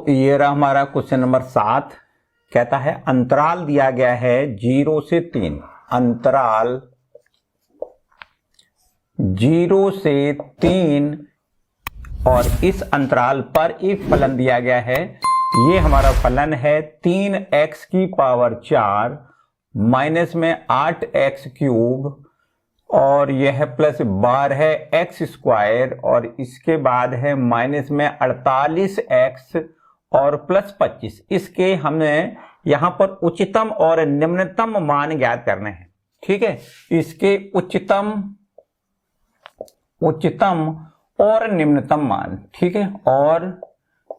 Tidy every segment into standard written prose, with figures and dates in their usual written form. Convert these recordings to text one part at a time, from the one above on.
ये रहा हमारा क्वेश्चन नंबर 7। कहता है अंतराल दिया गया है 0 से 3, अंतराल 0 से 3 और इस अंतराल पर एक फलन दिया गया है। ये हमारा फलन है 3x की पावर 4 माइनस में 8x क्यूब और यह प्लस बार है x स्क्वायर और इसके बाद है माइनस में 48x और प्लस 25। इसके हमें यहां पर उच्चतम और निम्नतम मान ज्ञात करने हैं। ठीक है, इसके उच्चतम और निम्नतम मान, ठीक है, और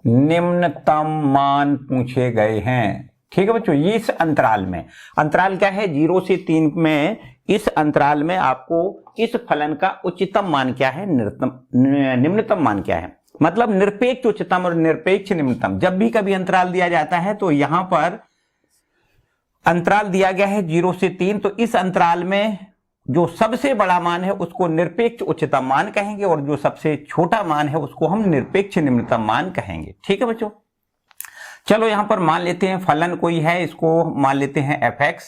निम्नतम मान पूछे गए हैं। ठीक है बच्चों, ये इस अंतराल में, अंतराल क्या है 0 से 3 में, इस अंतराल में आपको इस फलन का उच्चतम मान क्या है, निम्नतम मान क्या है, मतलब निरपेक्ष उच्चतम और निरपेक्ष निम्नतम। जब भी कभी अंतराल दिया जाता है तो यहां पर अंतराल दिया गया है 0 से 3, तो इस अंतराल में जो सबसे बड़ा मान है उसको निरपेक्ष उच्चतम मान कहेंगे और जो सबसे छोटा मान है उसको हम निरपेक्ष निम्नतम मान कहेंगे। ठीक है बच्चों, चलो यहां पर मान लेते हैं फलन कोई है, इसको मान लेते हैं fx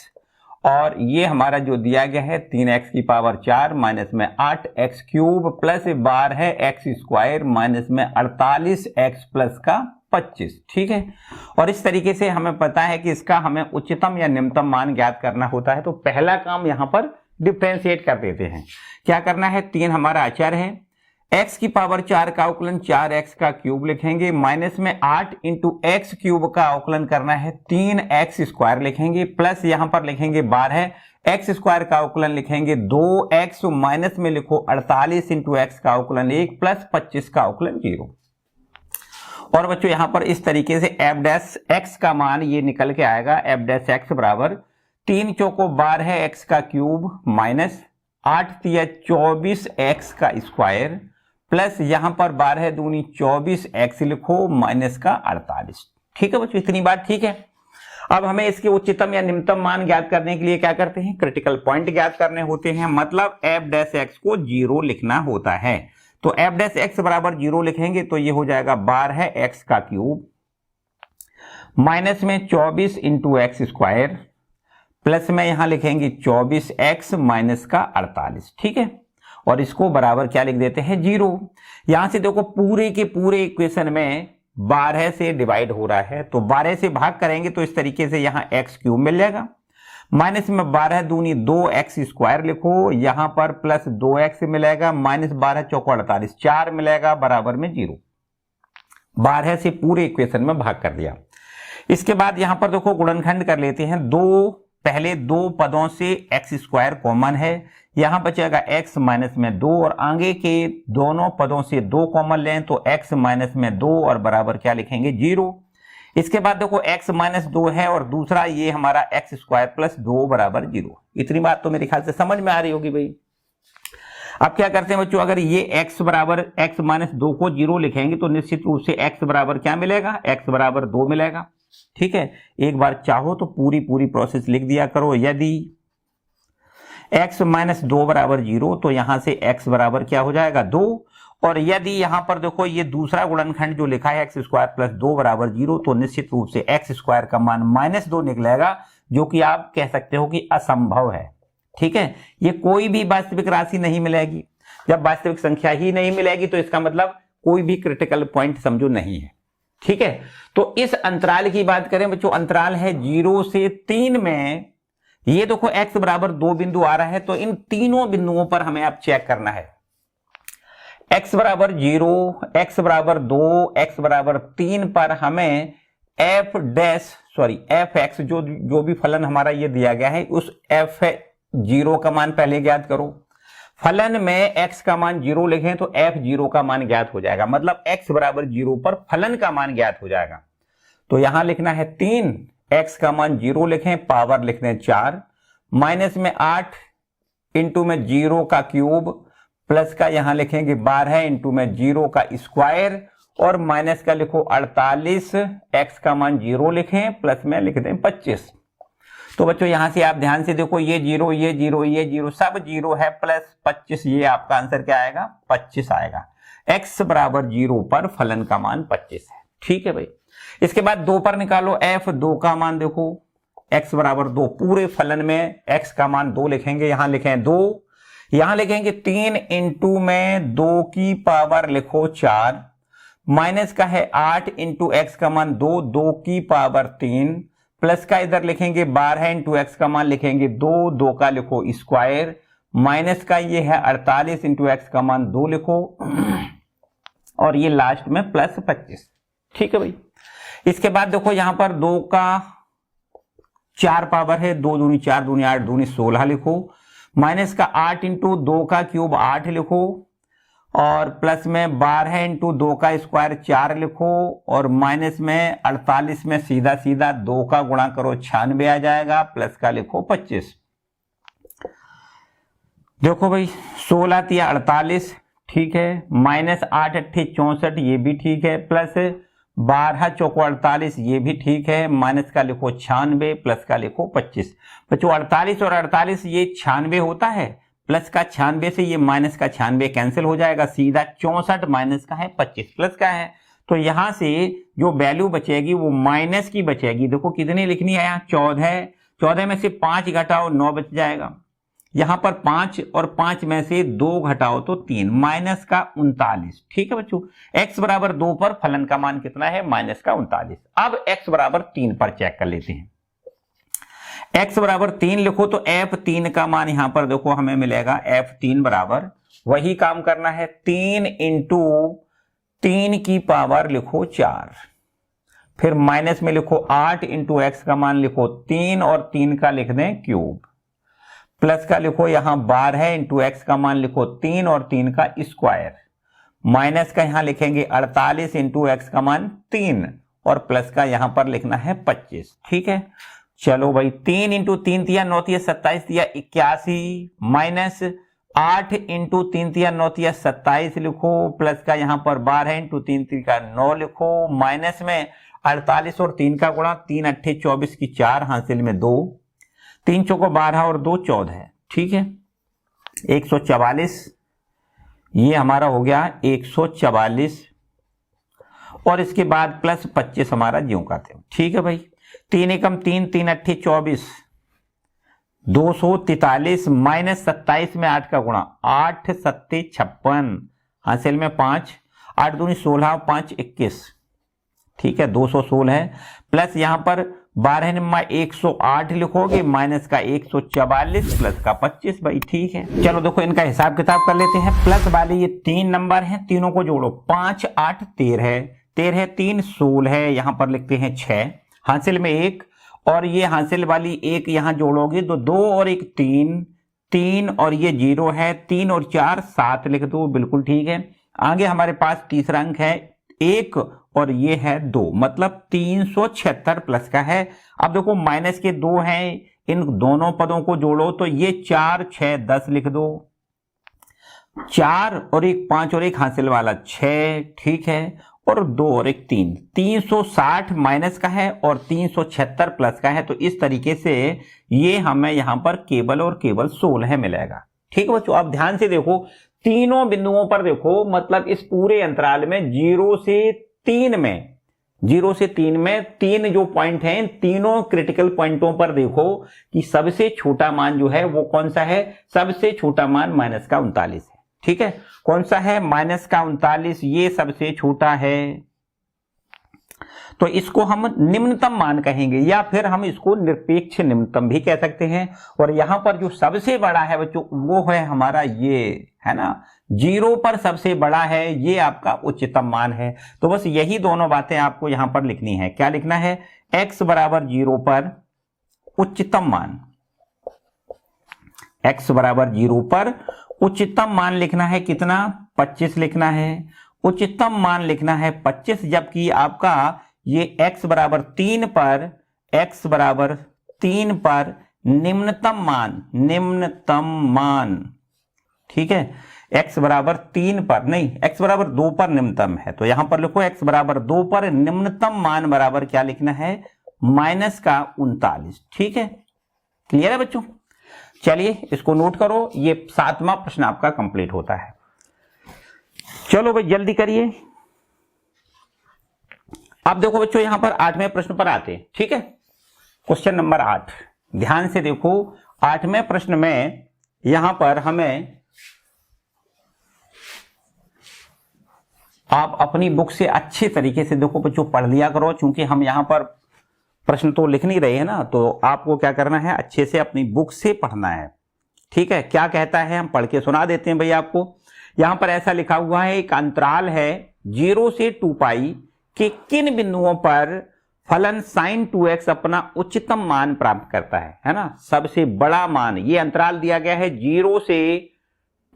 और ये हमारा जो दिया गया है 3x की पावर 4 माइनस में 8x क्यूब प्लस बार है x स्क्वायर माइनस में 48x प्लस का 25। ठीक है, और इस तरीके से हमें पता है कि इसका हमें उच्चतम या निम्नतम मान ज्ञात करना होता है। तो पहला काम यहां पर डिफरेंशिएट कर देते हैं। क्या करना है, 3 हमारा अचर है, x की पावर 4 का अवकलन 4x का क्यूब लिखेंगे, माइनस में 8 इंटू एक्स क्यूब का अवकलन करना है 3x स्क्वायर लिखेंगे, प्लस यहां पर लिखेंगे बार है x स्क्वायर का अवकलन लिखेंगे 2x, माइनस में लिखो 48 इंटू एक्स का अवकलन 1 प्लस 25 का अवकलन 0। और बच्चों यहां पर इस तरीके से f डैश x का मान ये निकल के आएगा, f डैश x बराबर 3 चौको बार है x का क्यूब माइनस 8 तिया 24x का स्क्वायर प्लस यहां पर बार है दूनी 24x लिखो माइनस का 48। ठीक है बच्चों, इतनी बात ठीक है। अब हमें इसके उच्चतम या निम्नतम मान ज्ञात करने के लिए क्या करते हैं, क्रिटिकल पॉइंट ज्ञात करने होते हैं, मतलब f डैश x को 0 लिखना होता है। तो f डैश x बराबर 0 लिखेंगे तो ये हो जाएगा बार है x का क्यूब माइनस में 24 इंटू एक्स स्क्वायर प्लस में यहां लिखेंगे 24x माइनस का 48। ठीक है, और इसको बराबर क्या लिख देते हैं 0। यहां से देखो पूरे के पूरे इक्वेशन में 12 से डिवाइड हो रहा है, तो 12 से भाग करेंगे तो इस तरीके से यहां x क्यूब मिल जाएगा, माइनस में 12 दूनी 2x स्क्वायर लिखो, यहां पर प्लस 2x मिलेगा, माइनस 12 चौको 48 4 मिलेगा बराबर में 0। 12 से पूरे इक्वेशन में भाग कर दिया। इसके बाद यहां पर देखो गुणनखंड कर लेते हैं, पहले दो पदों से x स्क्वायर कॉमन है, यहां बचेगा x माइनस में 2 और आगे के दोनों पदों से 2 कॉमन लें तो x माइनस में 2 और बराबर क्या लिखेंगे 0। इसके बाद देखो x माइनस 2 है और दूसरा ये हमारा x स्क्वायर प्लस 2 बराबर 0। इतनी बात तो मेरे ख्याल से समझ में आ रही होगी भाई। अब क्या करते हैं बच्चों, अगर ये x बराबर x माइनस 2 को 0 लिखेंगे तो निश्चित रूप से x बराबर क्या मिलेगा, x बराबर 2 मिलेगा। ठीक है, एक बार चाहो तो पूरी प्रोसेस लिख दिया करो। यदि x माइनस 2 बराबर 0 तो यहां से x बराबर क्या हो जाएगा 2, और यदि यहां पर देखो ये दूसरा गुणनखंड जो लिखा है x स्क्वायर प्लस 2 बराबर 0 तो निश्चित रूप से x स्क्वायर का मान माइनस 2 निकलेगा, जो कि आप कह सकते हो कि असंभव है। ठीक है, ये कोई भी वास्तविक राशि नहीं मिलेगी। जब वास्तविक संख्या ही नहीं मिलेगी तो इसका मतलब कोई भी क्रिटिकल पॉइंट समझो नहीं है। ठीक है, तो इस अंतराल की बात करें बच्चों, अंतराल है 0 से 3 में, ये देखो x बराबर 2 बिंदु आ रहा है, तो इन तीनों बिंदुओं पर हमें अब चेक करना है। x बराबर 0, x बराबर 2, x बराबर 3 पर हमें fx जो भी फलन हमारा ये दिया गया है उस f0 का मान पहले ज्ञात करो। फलन में x का मान 0 लिखें तो f0 का मान ज्ञात हो जाएगा, मतलब x बराबर 0 पर फलन का मान ज्ञात हो जाएगा। तो यहां लिखना है 3, x का मान 0 लिखें, पावर लिख दें 4, माइनस में 8 इंटू में 0 का क्यूब प्लस का यहां लिखेंगे 12 इंटू में 0 का स्क्वायर और माइनस का लिखो 48, x का मान 0 लिखें, प्लस में लिख दें 25। तो बच्चों यहां से आप ध्यान से देखो, ये 0 ये 0 ये 0 सब 0 है, प्लस 25, ये आपका आंसर क्या आएगा 25 आएगा। x बराबर 0 पर फलन का मान 25 है। ठीक है भाई, इसके बाद 2 पर निकालो f, 2 का मान देखो x बराबर 2, पूरे फलन में x का मान 2 लिखेंगे, यहां लिखें 2, यहां लिखेंगे 3 इंटू में 2 की पावर लिखो 4, माइनस का है 8 इंटू एक्स का मान 2, 2 की पावर 3, प्लस का इधर लिखेंगे 12 इंटू एक्स का मान लिखेंगे 2, 2 का लिखो स्क्वायर, माइनस का ये है 48 इंटू एक्स का मान 2 लिखो और ये लास्ट में प्लस 25। ठीक है भाई। इसके बाद देखो यहां पर 2 का 4 पावर है, 2 दूनी 4, दूनी 8, दूनी 16 लिखो, माइनस का 8 इंटू 2 का क्यूब 8 लिखो और प्लस में 12 इंटू 2 का स्क्वायर 4 लिखो और माइनस में 48 में सीधा सीधा 2 का गुणा करो 96 आ जाएगा, प्लस का लिखो 25। देखो भाई 16 तिया 48, ठीक है, माइनस 8 अट्ठे 64 ये भी ठीक है, प्लस 12 चौको 48 ये भी ठीक है, माइनस का लिखो 96, प्लस का लिखो 25। बच्चों 48 और 48 ये 96 होता है, प्लस का 96 से ये माइनस का 96 कैंसिल हो जाएगा, सीधा 64 माइनस का है 25 प्लस का है, तो यहां से जो वैल्यू बचेगी वो माइनस की बचेगी। देखो कितनी लिखनी है यहाँ 14, 14 में से 5 घटाओ 9 बच जाएगा, यहां पर 5 और 5 में से 2 घटाओ तो 3, माइनस का 39। ठीक है बच्चों, x बराबर 2 पर फलन का मान कितना है, माइनस का 39। अब x बराबर 3 पर चेक कर लेते हैं। x बराबर 3 लिखो तो f3 का मान यहां पर देखो हमें मिलेगा f3 बराबर, वही काम करना है 3 इंटू 3 की पावर लिखो 4, फिर माइनस में लिखो 8 इंटू एक्स का मान लिखो 3 और 3 का लिख दें क्यूब, प्लस का लिखो यहां 12 इंटू एक्स का मान लिखो 3 और 3 का स्क्वायर, माइनस का यहां लिखेंगे 48 इंटू एक्स का मान 3 और प्लस का यहां पर लिखना है 25। ठीक है, चलो भाई 3 इंटू 3 तिया 9 तिया 27 तिया 81, माइनस 8 इंटू 3 तिया 9 तिया 27 लिखो, प्लस का यहां पर 12 इंटू 3 तिया का 9 लिखो, माइनस में 48 और 3 का गुणा, 3 अट्ठे 24 की 4, हासिल में 2, 3 चौको 12 और 2 14 है। ठीक है, 144 ये हमारा हो गया 144 और इसके बाद प्लस 25 हमारा ज्यों का त्यों। ठीक है भाई, 3 एकम 3, 3 अट्ठे 24, 243 माइनस 27 में 8 का गुणा, 8 सत्ते 56, हासिल में 5, 8 दूनी 16, 5 21। ठीक है, 216 है, प्लस यहां पर 12 निम्मा 108 लिखोगे, माइनस का 144 प्लस का 25 भाई। ठीक है, चलो देखो इनका हिसाब किताब कर लेते हैं। प्लस वाले ये 3 नंबर हैं, तीनों को जोड़ो, 5 8 13, 13 3 16 है, यहां पर लिखते हैं 6, हासिल में 1 और ये हासिल वाली 1 यहां जोड़ोगे तो 2 और 1 3, 3 और ये 0 है, 3 और 4 7 लिख दो, बिल्कुल ठीक है। आगे हमारे पास तीसरा अंक है 1 और ये है 2, मतलब 376 प्लस का है। अब देखो माइनस के 2 हैं, इन दोनों पदों को जोड़ो तो ये 4 6 10 लिख दो, 4 और 1 5 और 1 हासिल वाला 6, ठीक है, और 2 और 1 3, 360 माइनस का है और 376 प्लस का है, तो इस तरीके से ये हमें यहां पर केवल और केवल 16 मिलेगा। ठीक है बच्चों, अब ध्यान से देखो, तीनों बिंदुओं पर देखो, मतलब इस पूरे अंतराल में 0 से 3 में, 0 से 3 में 3 जो पॉइंट हैं, तीनों क्रिटिकल पॉइंटों पर देखो कि सबसे छोटा मान जो है वो कौन सा है, सबसे छोटा मान माइनस का 39 है। ठीक है, कौन सा है, माइनस का 39, ये सबसे छोटा है, तो इसको हम निम्नतम मान कहेंगे या फिर हम इसको निरपेक्ष निम्नतम भी कह सकते हैं। और यहां पर जो सबसे बड़ा है बच्चों वो है हमारा ये, है ना, 0 पर सबसे बड़ा है, ये आपका उच्चतम मान है। तो बस यही दोनों बातें आपको यहां पर लिखनी है। क्या लिखना है, x बराबर 0 पर उच्चतम मान, x बराबर 0 पर उच्चतम मान लिखना है, कितना, 25 लिखना है, उच्चतम मान लिखना है 25, जबकि आपका ये x बराबर 3 पर, x बराबर 3 पर निम्नतम मान, ठीक है, x बराबर 3 पर नहीं, x बराबर 2 पर निम्नतम है, तो यहां पर लिखो x बराबर 2 पर निम्नतम मान बराबर क्या लिखना है, माइनस का 39। ठीक है, क्लियर है बच्चों, चलिए इसको नोट करो, ये 7वां प्रश्न आपका कंप्लीट होता है। चलो भाई जल्दी करिए। अब देखो बच्चों यहां पर 8वें प्रश्न पर आते हैं। ठीक है, क्वेश्चन नंबर 8, ध्यान से देखो। 8वें प्रश्न में यहां पर हमें, आप अपनी बुक से अच्छे तरीके से देखो बच्चों, पढ़ लिया करो, क्योंकि हम यहां पर प्रश्न तो लिख नहीं रहे हैं ना, तो आपको क्या करना है, अच्छे से अपनी बुक से पढ़ना है। ठीक है, क्या कहता है हम पढ़ के सुना देते हैं भैया आपको। यहां पर ऐसा लिखा हुआ है, एक अंतराल है 0 से 2 पाई के किन बिंदुओं पर फलन sin 2x अपना उच्चतम मान प्राप्त करता है ना, सबसे बड़ा मान। ये अंतराल दिया गया है 0 से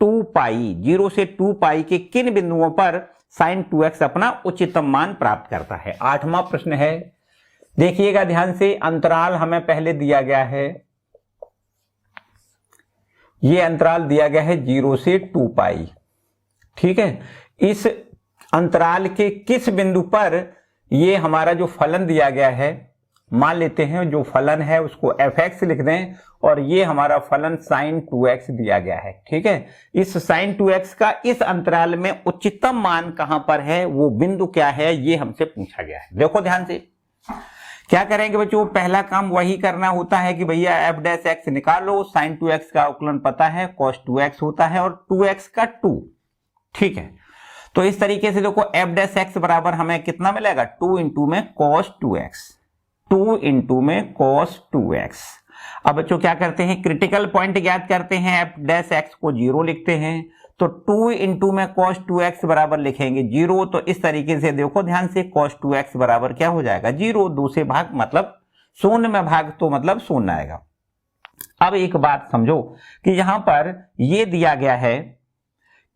2 पाई, 0 से 2 पाई के किन बिंदुओं पर sin 2x अपना उच्चतम मान प्राप्त करता है। 8वां प्रश्न है, देखिएगा ध्यान से। अंतराल हमें पहले दिया गया है, ये अंतराल दिया गया है 0 से 2 पाई। ठीक है, इस अंतराल के किस बिंदु पर ये हमारा जो फलन दिया गया है, मान लेते हैं जो फलन है उसको fx लिख दें, और ये हमारा फलन sin 2x दिया गया है। ठीक है, इस sin 2x का इस अंतराल में उच्चतम मान कहां पर है, वो बिंदु क्या है, ये हमसे पूछा गया है। देखो ध्यान से, क्या करेंगे बच्चों, पहला काम वही करना होता है कि भैया f डैश x निकालो, sin 2x का अवकलन पता है cos 2x होता है, और 2x का 2। ठीक है, तो इस तरीके से देखो f डैश x बराबर हमें कितना मिलेगा, 2 इंटू में cos 2x, 2 इंटू में cos 2x। अब बच्चों क्या करते हैं, क्रिटिकल पॉइंट ज्ञात करते हैं, f डैश x को 0 लिखते हैं, तो 2 इंटू में cos 2x बराबर लिखेंगे 0। तो इस तरीके से देखो ध्यान से, cos 2x बराबर क्या हो जाएगा, 0। 2 से भाग मतलब शून्य में भाग, तो मतलब शून्य आएगा। अब एक बात समझो कि यहां पर यह दिया गया है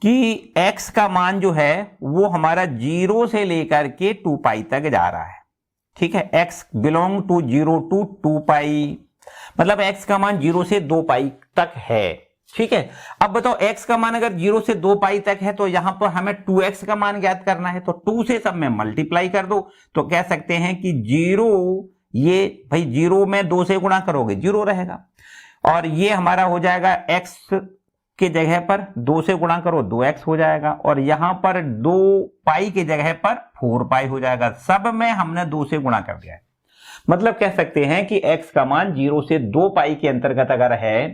कि x का मान जो है वो हमारा 0 से लेकर के 2 पाई तक जा रहा है। ठीक है, x बिलोंग टू 0 टू 2 पाई, मतलब x का मान 0 से 2 पाई तक है। ठीक है, अब बताओ x का मान अगर 0 से 2 पाई तक है, तो यहां पर हमें 2x का मान ज्ञात करना है, तो 2 से सब में मल्टीप्लाई कर दो, तो कह सकते हैं कि 0, ये भाई 0 में 2 से गुणा करोगे 0 रहेगा, और ये हमारा हो जाएगा x के जगह पर 2 से गुणा करो 2x हो जाएगा, और यहां पर 2 पाई के जगह पर 4 पाई हो जाएगा। सब में हमने 2 से गुणा कर दिया है, मतलब कह सकते हैं कि x का मान 0 से 2 पाई के अंतर्गत अगर है,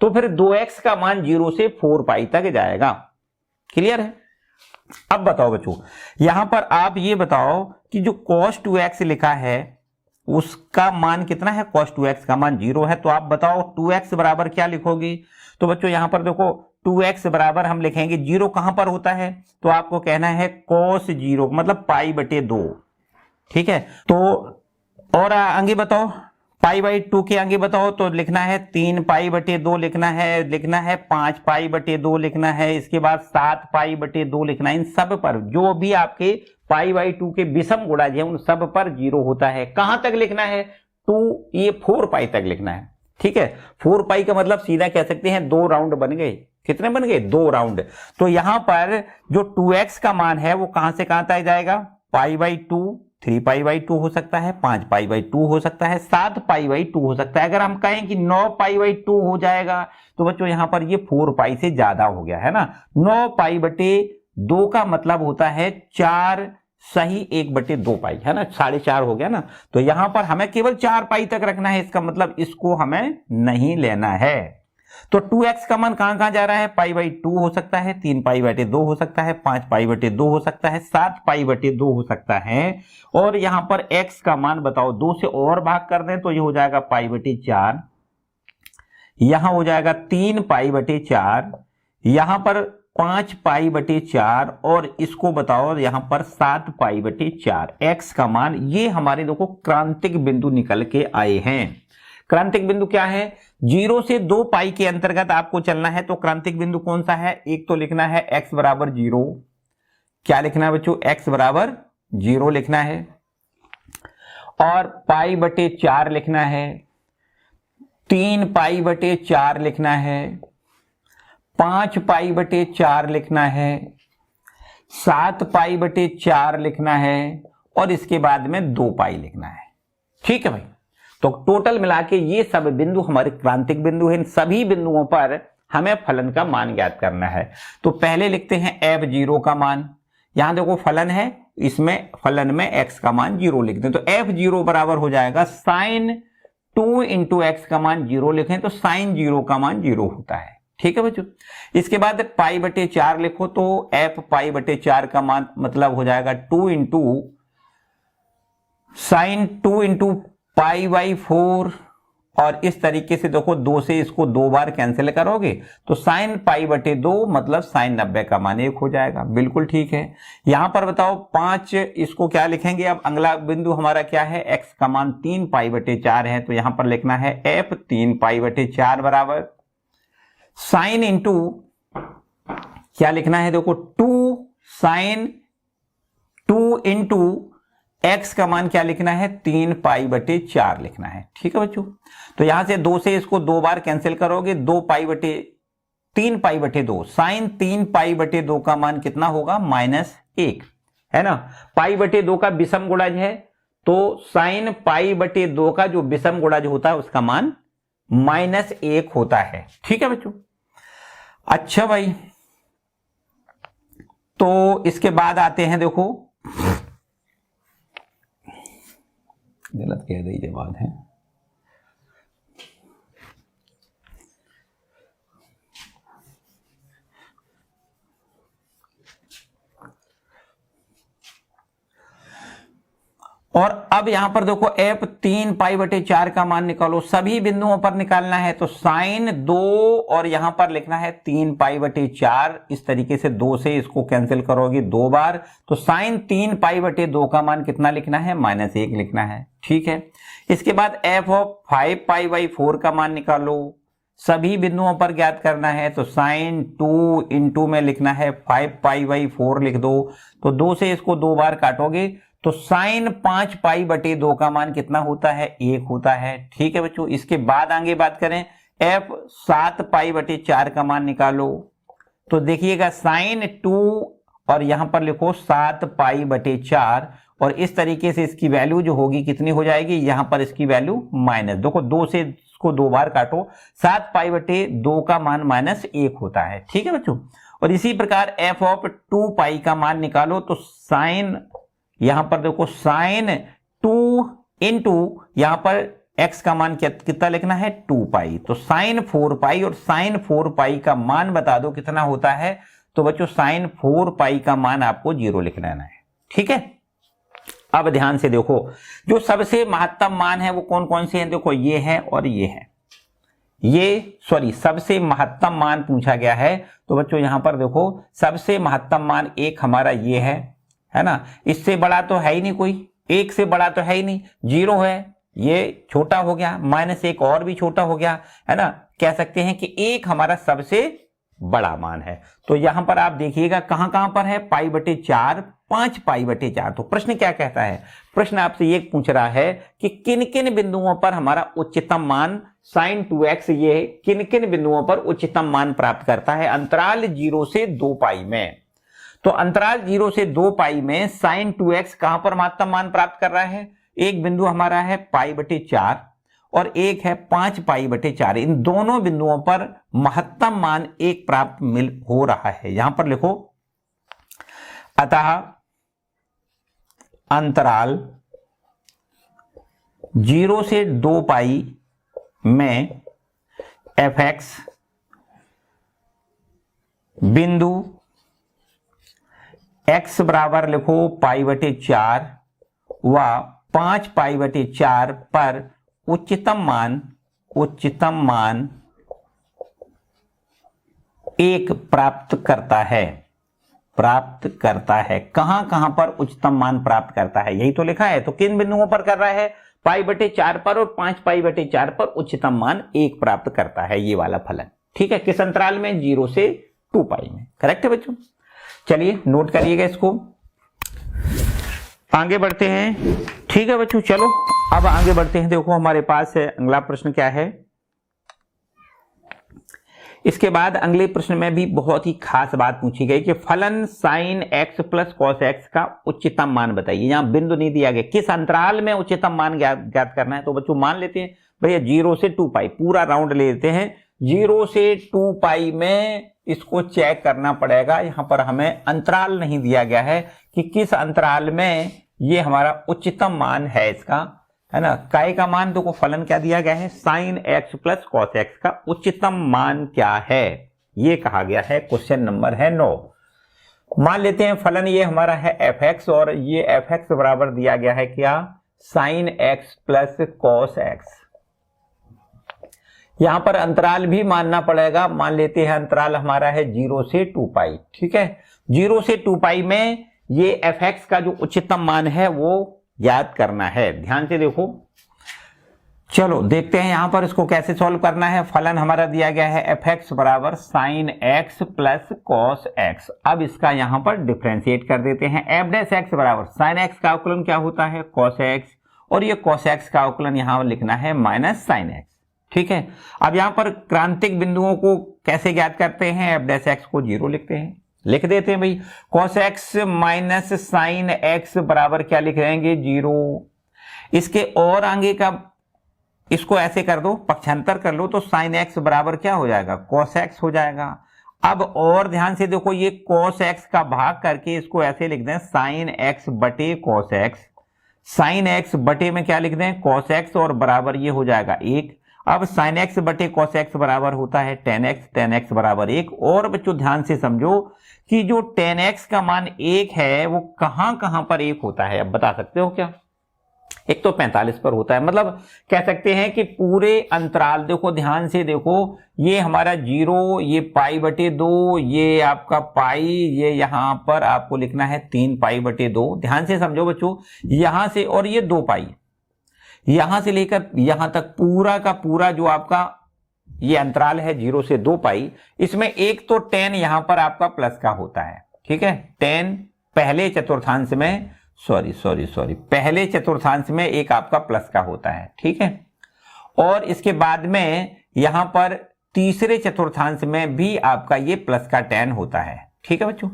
तो फिर 2x का मान 0 से 4 पाई तक जाएगा। क्लियर है। अब बताओ बच्चों, यहां पर आप ये बताओ कि जो cos 2x लिखा है उसका मान कितना है, cos 2x का मान 0 है, तो आप बताओ 2x बराबर क्या लिखोगे। तो बच्चों यहां पर देखो 2x बराबर हम लिखेंगे, 0 कहां पर होता है, तो आपको कहना है cos 0 मतलब पाई बटे 2। ठीक है, तो और आगे बताओ, पाई बाई 2 के आगे बताओ, तो लिखना है 3 पाई बटे 2 लिखना है 5 पाई बटे 2 लिखना है, इसके बाद 7 पाई बटे 2 लिखना है। इन सब पर जो भी आपके पाई बाई 2 के विषम गुणा है उन सब पर 0 होता है। कहां तक लिखना है, 2 ये 4 पाई तक लिखना है। ठीक है, 4 पाई का मतलब सीधा कह सकते हैं 2 राउंड बन गए। कितने बन गए, 2 राउंड। तो यहां पर जो 2x का मान है वो कहां से कहां तक जाएगा, पाई बाई 2, 3 पाई बाई 2 हो सकता है, 5 पाई बाई 2 हो सकता है, 7 पाई बाई 2 हो सकता है। अगर हम कहें कि 9 पाई बाई 2 हो जाएगा, तो बच्चों यहां पर ये 4 पाई से ज्यादा हो गया है ना। 9 पाई बटे 2 का मतलब होता है 4 सही 1 बटे 2 पाई, है ना, 4.5 हो गया ना। तो यहां पर हमें केवल 4 पाई तक रखना है, इसका मतलब इसको हमें नहीं लेना है। तो 2x का मान कहां कहां जा रहा है, पाई बाई 2 हो सकता है, 3 पाई बटे 2 हो सकता है, 5 पाई बटे 2 हो सकता है, 7 पाई बटे 2 हो सकता है, और यहां पर x का मान बताओ 2 से और भाग कर दें तो ये हो जाएगा पाई बटे 4, यहां हो जाएगा 3 पाई बटे 4, यहां पर 5 पाई बटे 4, और इसको बताओ यहां पर 7 पाई बटे 4। x का मान ये हमारे देखो क्रांतिक बिंदु निकल के आए हैं। क्रांतिक बिंदु क्या है, 0 से 2 पाई के अंतर्गत आपको चलना है, तो क्रांतिक बिंदु कौन सा है, एक तो लिखना है x बराबर 0, क्या लिखना है बच्चों, x बराबर 0 लिखना है, और पाई बटे 4 लिखना है, 3 पाई बटे 4 लिखना है, 5 पाई बटे 4 लिखना है, 7 पाई बटे 4 लिखना है, और इसके बाद में 2 पाई लिखना है। ठीक है भाई, तो टोटल मिला के ये सब बिंदु हमारे क्रांतिक बिंदु हैं। इन सभी बिंदुओं पर हमें फलन का मान ज्ञात करना है। तो पहले लिखते हैं f0 का मान, यहां देखो फलन है इसमें फलन में x का मान 0 लिख दें, तो f0 बराबर हो जाएगा साइन 2 इंटू एक्स का मान 0 लिखें तो साइन 0 का मान 0 होता है। ठीक है बच्चों, इसके बाद पाई बटे 4 लिखो तो f पाई बटे 4 का मान मतलब हो जाएगा 2 into sine 2 into pi by 4, और इस तरीके से देखो 2 से इसको 2 बार कैंसिल करोगे तो साइन पाई बटे 2 मतलब साइन 90 का मान 1 हो जाएगा। बिल्कुल ठीक है। यहां पर बताओ 5, इसको क्या लिखेंगे, अब अगला बिंदु हमारा क्या है, x का मान 3 पाई बटे 4 है, तो यहां पर लिखना है f 3 पाई बटे 4 बराबर साइन इंटू क्या लिखना है, देखो 2 साइन 2 इंटू x का मान क्या लिखना है, 3 पाई बटे 4 लिखना है। ठीक है बच्चों, तो यहां से 2 से इसको 2 बार कैंसिल करोगे, 3 पाई बटे 2 साइन 3 पाई बटे 2 का मान कितना होगा, -1 है ना। पाई बटे 2 का विषम गुणज है, तो साइन पाई बटे 2 का जो विषम गुणज होता है उसका मान -1 होता है। ठीक है बच्चों, अच्छा भाई, तो इसके बाद आते हैं, देखो गलत कह दीजिए बात है, और अब यहां पर देखो f 3 पाई बटे 4 का मान निकालो, सभी बिंदुओं पर निकालना है, तो साइन 2 और यहां पर लिखना है 3 पाई बटे 4, इस तरीके से 2 से इसको कैंसिल करोगे 2 बार, तो साइन 3 पाई बटे 2 का मान कितना लिखना है, -1 लिखना है। ठीक है, इसके बाद f ऑफ 5 पाई बाई 4 का मान निकालो, सभी बिंदुओं पर ज्ञात करना है, तो साइन 2 इंटू में लिखना है 5 पाई बाई 4 लिख दो, तो 2 से इसको 2 बार काटोगे तो साइन 5 पाई बटे 2 का मान कितना होता है, 1 होता है। ठीक है बच्चों, इसके बाद आगे बात करें, f 7 पाई बटे 4 का मान निकालो, तो देखिएगा साइन 2 और यहां पर लिखो 7 पाई बटे 4, और इस तरीके से इसकी वैल्यू जो होगी कितनी हो जाएगी, यहां पर इसकी वैल्यू माइनस, देखो 2 से इसको 2 बार काटो, 7 पाई बटे 2 का मान -1 होता है। ठीक है बच्चों, और इसी प्रकार f ऑफ 2 पाई का मान निकालो, तो साइन यहां पर देखो साइन 2 इंटू यहां पर x का मान कितना लिखना है, 2 पाई, तो साइन 4 पाई, और साइन 4 पाई का मान बता दो कितना होता है, तो बच्चों साइन 4 पाई का मान आपको 0 लिख लेना है। ठीक है, अब ध्यान से देखो जो सबसे महत्तम मान है वो कौन कौन से हैं, देखो ये है और ये है, सबसे महत्तम मान पूछा गया है, तो बच्चों यहां पर देखो सबसे महत्तम मान एक हमारा ये है ना, इससे बड़ा तो है ही नहीं कोई, 1 से बड़ा तो है ही नहीं, 0 है, ये छोटा हो गया, -1 और भी छोटा हो गया, है ना, कह सकते हैं कि 1 हमारा सबसे बड़ा मान है। तो यहां पर आप देखिएगा कहां कहां पर है, पाई बटे 4, 5 पाई बटे 4। तो प्रश्न क्या कहता है, प्रश्न आपसे ये पूछ रहा है कि किन किन बिंदुओं पर हमारा उच्चतम मान sin 2x ये किन किन बिंदुओं पर उच्चतम मान प्राप्त करता है, अंतराल 0 से 2 पाई में। तो अंतराल 0 से 2 पाई में sin 2x कहां पर महत्तम मान प्राप्त कर रहा है, एक बिंदु हमारा है पाई बटे 4 और एक है 5 पाई बटे 4, इन दोनों बिंदुओं पर महत्तम मान 1 प्राप्त हो रहा है। यहां पर लिखो, अतः अंतराल 0 से 2 पाई में fx बिंदु x बराबर लिखो पाई बटे 4 व 5 पाई बटे 4 पर उच्चतम मान 1 प्राप्त करता है। कहां कहां पर उच्चतम मान प्राप्त करता है, यही तो लिखा है। तो किन बिंदुओं पर कर रहा है, पाई बटे 4 पर और 5 पाई बटे 4 पर उच्चतम मान 1 प्राप्त करता है, ये वाला फलन। ठीक है, किस अंतराल में, 0 से 2 पाई में। करेक्ट है बच्चों, चलिए नोट करिएगा इसको, आगे बढ़ते हैं। ठीक है बच्चों, चलो अब आगे बढ़ते हैं। देखो हमारे पास है अगला प्रश्न क्या है, इसके बाद अगले प्रश्न में भी बहुत ही खास बात पूछी गई कि फलन sine x plus cos x का उच्चतम मान बताइए। यहां बिंदु नहीं दिया गया, किस अंतराल में उच्चतम मान ज्ञात करना है। तो बच्चों मान लेते हैं भैया 0 से 2 पाई, पूरा राउंड ले लेते हैं। 0 से 2 पाई में इसको चेक करना पड़ेगा। यहां पर हमें अंतराल नहीं दिया गया है कि किस अंतराल में ये हमारा उच्चतम मान है इसका, है ना। काय का मान देखो, फलन क्या दिया गया है, sine x plus cos x का उच्चतम मान क्या है, ये कहा गया है। क्वेश्चन नंबर है 9। मान लेते हैं फलन ये हमारा है एफ एक्स, और ये एफ एक्स बराबर दिया गया है क्या, sine x plus cos x. यहां पर अंतराल भी मानना पड़ेगा। मान लेते हैं अंतराल हमारा है 0 से 2 पाई, ठीक है। 0 से 2 पाई में ये एफ एक्स का जो उच्चतम मान है वो याद करना है। ध्यान से देखो, चलो देखते हैं यहां पर इसको कैसे सॉल्व करना है। फलन हमारा दिया गया है एफ एक्स बराबर sine x plus cos x. अब इसका यहां पर डिफ्रेंशिएट कर देते हैं। एफ डैश एक्स बराबर साइन एक्स का अवकलन क्या होता है, कॉस एक्स, और ये कॉस एक्स का अवकलन यहां लिखना है माइनस साइन एक्स, ठीक है। अब यहां पर क्रांतिक बिंदुओं को कैसे ज्ञात करते हैं, एफ डैश एक्स को 0 लिखते हैं, लिख देते हैं भाई। Cos x minus sine x बराबर क्या लिख रहेंगे, 0। इसके और आगे का इसको ऐसे कर दो, पक्षांतर कर लो, तो साइन एक्स बराबर क्या हो जाएगा, कॉस एक्स हो जाएगा। अब और ध्यान से देखो, ये कॉस एक्स का भाग करके इसको ऐसे लिख दें, साइन एक्स बटे कॉस एक्स। साइन एक्स बटे में क्या लिख दें, कॉस एक्स, और बराबर ये हो जाएगा 1। अब साइन एक्स बटे कॉस एक्स बराबर होता है tan x, tan x बराबर 1। और बच्चों ध्यान से समझो कि जो tan x का मान 1 है वो कहां कहां पर 1 होता है, अब बता सकते हो क्या। एक तो 45 पर होता है, मतलब कह सकते हैं कि पूरे अंतराल, देखो ध्यान से देखो, ये हमारा 0, ये पाई बटे 2, ये आपका पाई, ये यहां पर आपको लिखना है 3 पाई बटे 2। ध्यान से समझो बच्चों, यहां से, और ये 2 पाई, यहां से लेकर यहां तक पूरा का पूरा जो आपका ये अंतराल है 0 से 2 पाई, इसमें एक तो tan यहां पर आपका प्लस का होता है, ठीक है। tan पहले चतुर्थांश में, पहले चतुर्थांश में एक आपका प्लस का होता है, ठीक है। और इसके बाद में यहां पर तीसरे चतुर्थांश में भी आपका ये प्लस का tan होता है, ठीक है बच्चों,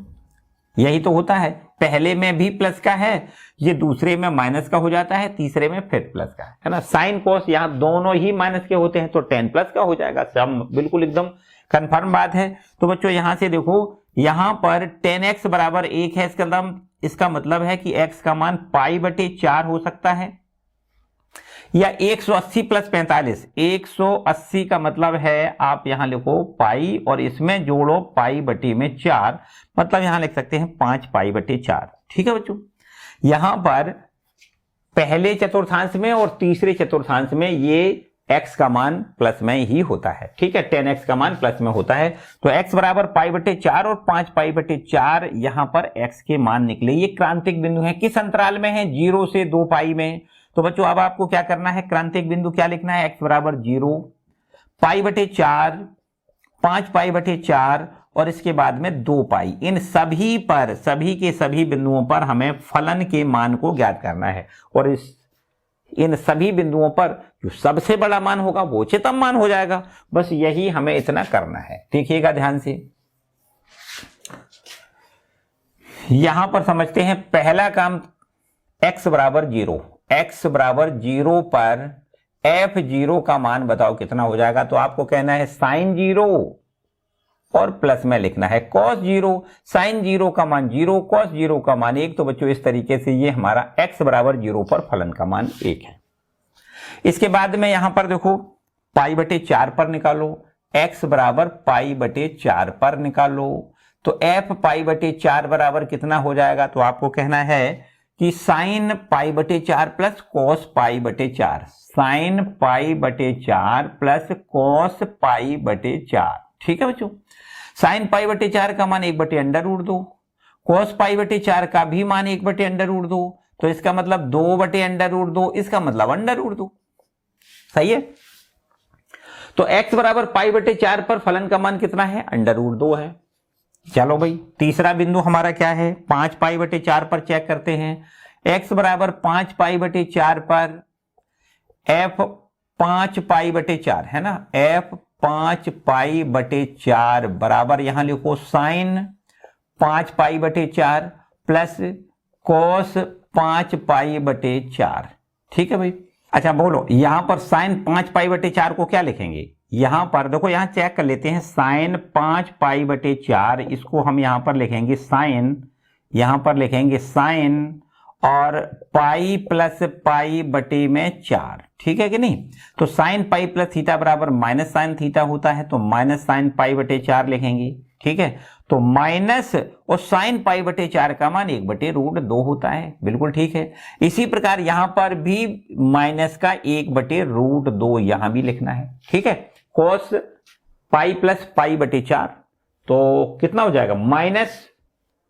यही तो होता है। पहले में भी प्लस का है, ये दूसरे में माइनस का हो जाता है, तीसरे में फिर प्लस का है ना। साइन कॉस यहां दोनों ही माइनस के होते हैं, तो tan प्लस का हो जाएगा, सब बिल्कुल एकदम कंफर्म बात है। तो बच्चों यहां से देखो, यहां पर tan x बराबर 1 है, इसका मतलब है कि x का मान पाई बटे 4 हो सकता है, या 180 प्लस 45। 180 का मतलब है आप यहां लिखो पाई, और इसमें जोड़ो पाई बटे में 4, मतलब यहां लिख सकते हैं 5 पाई बटे 4, ठीक है बच्चों। यहां पर पहले चतुर्थांश में और तीसरे चतुर्थांश में ये x का मान प्लस में ही होता है, ठीक है। tan x का मान प्लस में होता है, तो x बराबर पाई बटे 4 और 5 पाई बटे 4 यहां पर x के मान निकले। ये क्रांतिक बिंदु है, किस अंतराल में है, 0 से 2 पाई में। तो बच्चों अब आपको क्या करना है, क्रांतिक बिंदु क्या लिखना है, x बराबर 0, पाई बटे 4, 5 पाई बटे 4, और इसके बाद में 2 पाई। इन सभी पर, सभी के सभी बिंदुओं पर हमें फलन के मान को ज्ञात करना है, और इन सभी बिंदुओं पर जो सबसे बड़ा मान होगा वो उच्चतम मान हो जाएगा। बस यही हमें इतना करना है, देखिएगा ध्यान से। यहां पर समझते हैं पहला काम, x बराबर 0, x बराबर 0 पर f0 का मान बताओ कितना हो जाएगा। तो आपको कहना है साइन 0 और प्लस में लिखना है cos 0। साइन 0 का मान 0, cos 0 का मान 1। तो बच्चों इस तरीके से ये हमारा x बराबर 0 पर फलन का मान 1 है। इसके बाद में यहां पर देखो, पाई बटे 4 पर निकालो, x बराबर पाई बटे 4 पर निकालो, तो f पाई बटे 4 बराबर कितना हो जाएगा। तो आपको कहना है कि साइन पाई बटे 4 प्लस कॉस पाई बटे 4, साइन पाई बटे 4 प्लस कॉस पाई बटे 4, ठीक है बच्चों। साइन पाई बटे 4 का मान 1 बटे अंडर रूट 2, कॉस पाई बटे 4 का भी मान 1 बटे अंडर रूट 2, तो इसका मतलब 2 बटे अंडर रूट 2, इसका मतलब अंडर रूट 2, सही है। तो x बराबर पाई बटे 4 पर फलन का मान कितना है, अंडर रूट 2 है। चलो भाई, तीसरा बिंदु हमारा क्या है, 5 पाई बटे 4 पर चेक करते हैं। x बराबर 5 पाई बटे 4 पर f 5 पाई बटे 4 है ना, f 5 पाई बटे 4 बराबर यहां लिखो साइन 5 पाई बटे 4 प्लस कॉस 5 पाई बटे 4, ठीक है भाई। अच्छा बोलो, यहां पर साइन 5 पाई बटे 4 को क्या लिखेंगे, यहां पर देखो, यहां चेक कर लेते हैं, साइन 5 पाई/4, इसको हम यहां पर लिखेंगे साइन, यहां पर लिखेंगे साइन और पाई प्लस पाई/4, ठीक है कि नहीं। तो साइन पाई प्लस थीटा बराबर माइनस साइन थीटा होता है, तो माइनस साइन पाई/4 लिखेंगे, ठीक है। तो माइनस और साइन पाई/4 का मान 1/√2 होता है, बिल्कुल ठीक है। इसी प्रकार यहां पर भी माइनस का 1/√2 यहां भी लिखना है, ठीक है। कोस पाई प्लस पाई/4 तो कितना हो जाएगा, माइनस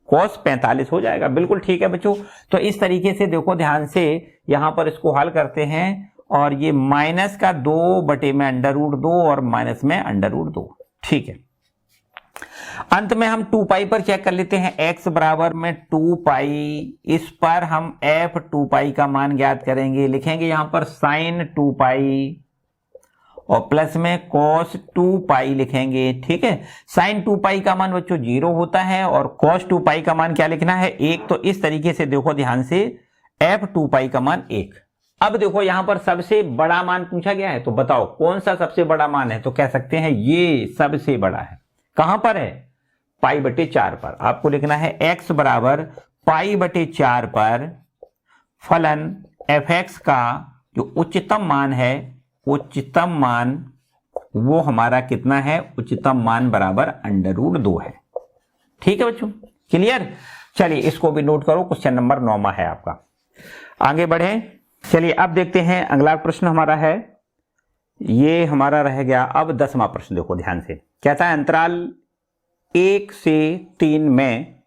कोस 45 हो जाएगा, बिल्कुल ठीक है बच्चों। तो इस तरीके से देखो ध्यान से, यहां पर इसको हल करते हैं और ये माइनस का 2/√2 और माइनस में √2, ठीक है। अंत में हम 2 पाई पर चेक कर लेते हैं, x बराबर में 2 पाई, इस पर हम f 2 पाई का मान ज्ञात करेंगे, लिखेंगे यहां पर साइन 2 पाई और प्लस में cos 2 पाई लिखेंगे, ठीक है। साइन 2 पाई का मान बच्चों 0 होता है और cos 2 पाई का मान क्या लिखना है, 1। तो इस तरीके से देखो ध्यान से, f 2 पाई का मान 1। अब देखो यहां पर सबसे बड़ा मान पूछा गया है, तो बताओ कौन सा सबसे बड़ा मान है, तो कह सकते हैं ये सबसे बड़ा है। कहां पर है, पाई/4 पर। आपको लिखना है x बराबर पाई/4 पर फलन fx का जो उच्चतम मान है, उच्चतम मान वो हमारा कितना है, उच्चतम मान बराबर √2 है, ठीक है बच्चों, क्लियर। चलिए इसको भी नोट करो, क्वेश्चन नंबर 9 है आपका। आगे बढ़े, चलिए अब देखते हैं अगला प्रश्न हमारा है, ये हमारा रह गया अब 10वां प्रश्न। देखो ध्यान से, कहता है अंतराल 1 से 3 में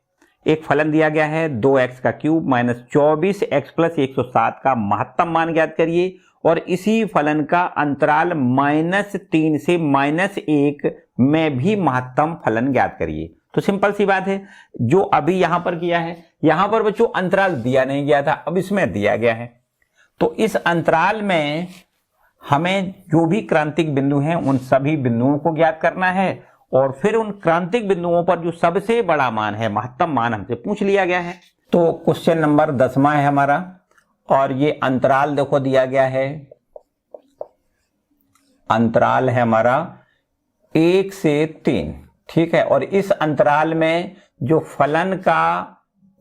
एक फलन दिया गया है 2x³ माइनस 24x प्लस 107 का महत्तम मान ज्ञात करिए और इसी फलन का अंतराल -3 से -1 में भी महत्तम फलन ज्ञात करिए। तो सिंपल सी बात है, जो अभी यहां पर किया है, यहां पर बच्चों अंतराल दिया नहीं गया था, अब इसमें दिया गया है। तो इस अंतराल में हमें जो भी क्रांतिक बिंदु हैं उन सभी बिंदुओं को ज्ञात करना है और फिर उन क्रांतिक बिंदुओं पर जो सबसे बड़ा मान है, महत्तम मान हमसे पूछ लिया गया है। तो क्वेश्चन नंबर 10वां है हमारा और ये अंतराल देखो दिया गया है, अंतराल है हमारा 1 से 3, ठीक है। और इस अंतराल में जो फलन का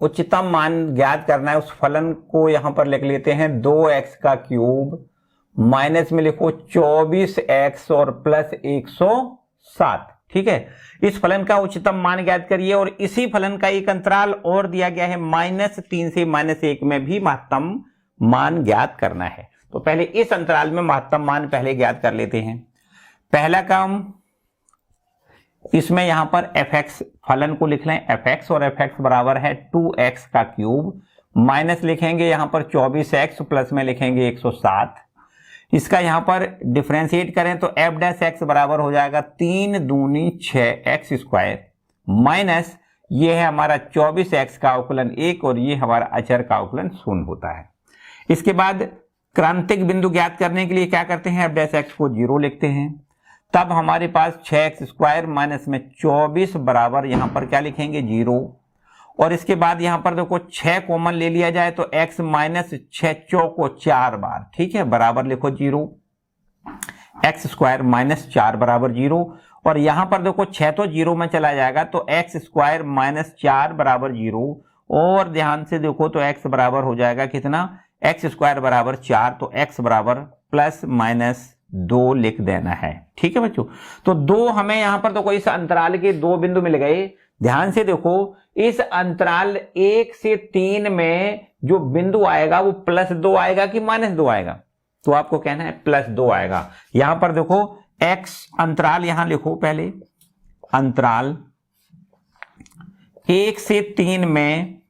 उच्चतम मान ज्ञात करना है, उस फलन को यहां पर लिख लेते हैं 2x³ माइनस में लिखो 24x और प्लस 107, ठीक है। इस फलन का उच्चतम मान ज्ञात करिए और इसी फलन का एक अंतराल और दिया गया है -3 से -1 में भी महत्तम मान ज्ञात करना है। तो पहले इस अंतराल में महत्तम मान पहले ज्ञात कर लेते हैं। पहला काम, इसमें यहां पर fx फलन को लिख लें, fx और fx बराबर है 2x³ माइनस लिखेंगे यहां पर 24x प्लस में लिखेंगे 107। इसका यहां पर डिफरेंशिएट करें तो f' बराबर हो जाएगा 3 दूनी 6x² माइनस ये है हमारा 24x का अवकलन 1 और ये हमारा अचर का अवकलन 0 होता है। इसके बाद क्रांतिक बिंदु ज्ञात करने के लिए क्या करते हैं, f' को 0 लिखते हैं, तब हमारे पास 6x² माइनस में 24 बराबर यहां पर क्या लिखेंगे 0 और इसके बाद यहां पर देखो 6 कॉमन ले लिया जाए तो x माइनस 6 चौको 4 बार, ठीक है, बराबर लिखो 0, x² माइनस 4 बराबर 0 और यहां पर देखो 6 तो 0 में चला जाएगा तो x² माइनस 4 बराबर 0 और ध्यान से देखो तो x बराबर हो जाएगा कितना, x² बराबर 4, तो x बराबर प्लस माइनस 2 लिख देना है, ठीक है बच्चों। तो 2 हमें यहां पर देखो इस अंतराल के 2 बिंदु मिल गए। ध्यान से देखो इस अंतराल 1 से 3 में जो बिंदु आएगा वो +2 आएगा कि -2 आएगा, तो आपको कहना है +2 आएगा। यहां पर देखो x अंतराल यहां लिखो पहले, अंतराल 1 से 3 में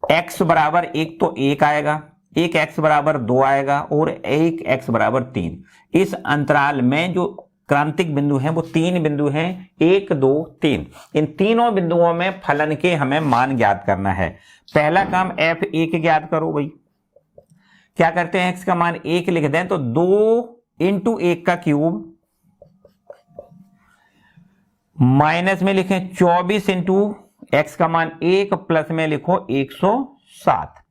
x बराबर 1 तो 1 आएगा, 1 x बराबर 2 आएगा और 1 x बराबर 3। इस अंतराल में जो क्रांतिक बिंदु हैं वो 3 बिंदु हैं, 1 2 3। इन तीनों बिंदुओं में फलन के हमें मान ज्ञात करना है। पहला काम f1 ज्ञात करो भाई, क्या करते हैं x का मान 1 लिख दें तो 2 × 1 का क्यूब माइनस में लिखें 24 × x का मान 1 प्लस में लिखो 107।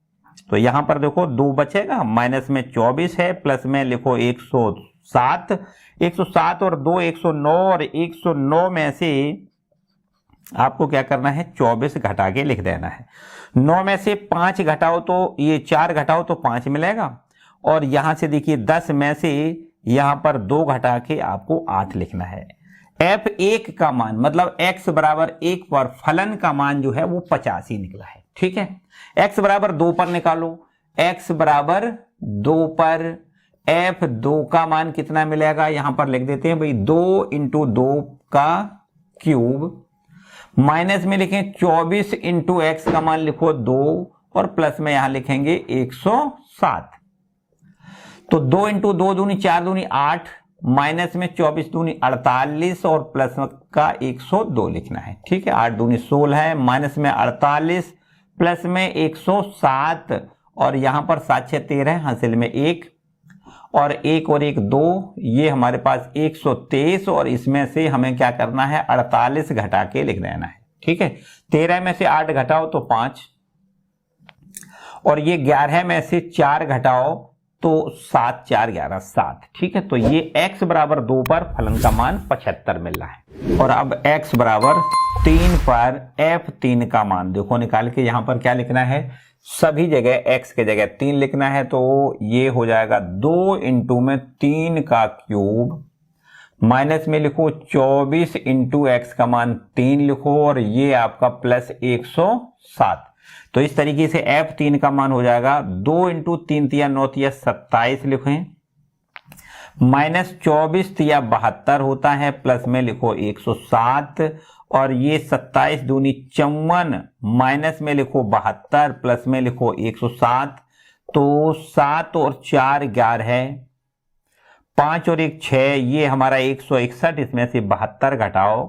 तो यहां पर देखो 2 बचेगा, माइनस में 24 है प्लस में लिखो 107, 107 और 2 109, और 109 में से आपको क्या करना है 24 घटा के लिख देना है। 9 में से 5 घटाओ तो ये 4 घटाओ तो 5 मिलेगा, और यहां से देखिए 10 में से यहां पर 2 घटा के आपको 8 लिखना है। f1 का मान मतलब x बराबर 1 पर फलन का मान जो है वो 85 निकला है। ठीक है, x बराबर 2 पर निकालो, x बराबर 2 पर f2 का मान कितना मिलेगा, यहां पर लिख देते हैं भाई 2 × 2 का क्यूब, माइनस में लिखें 24 × x का मान लिखो 2, और प्लस में यहां लिखेंगे 107। तो 2 × 2 दूनी 4 दूनी 8, माइनस में 24 दूनी 48, और प्लस का 102 लिखना है। ठीक है, 8 दूनी 16 है, माइनस में 48, प्लस में 107, और यहां पर 7 6 13, हासिल में 1, और 1 और 1 2, ये हमारे पास 123, और इसमें से हमें क्या करना है 48 घटा के लिख देना है। ठीक है, 13 में से 8 घटाओ तो 5, और ये 11 में से 4 घटाओ तो 7 4 11 7। ठीक है, तो ये x बराबर 2 पर फलन का मान 75 मिल रहा है। और अब x बराबर 3 पर f3 का मान देखो निकाल के, यहां पर क्या लिखना है, सभी जगह x के जगह 3 लिखना है, तो ये हो जाएगा 2 × में 3 का क्यूब, माइनस में लिखो 24 × x का मान 3 लिखो, और ये आपका प्लस 107। तो इस तरीके से f3 का मान हो जाएगा 2 × 3 × 9 × 27 लिखें, माइनस 24 × 72 होता है, प्लस में लिखो 107, और ये 27 दूनी 54, माइनस में लिखो 72, प्लस में लिखो 107, तो 7 और 4 11 है, 5 और 1 6, ये हमारा 161, इसमें से 72 घटाओ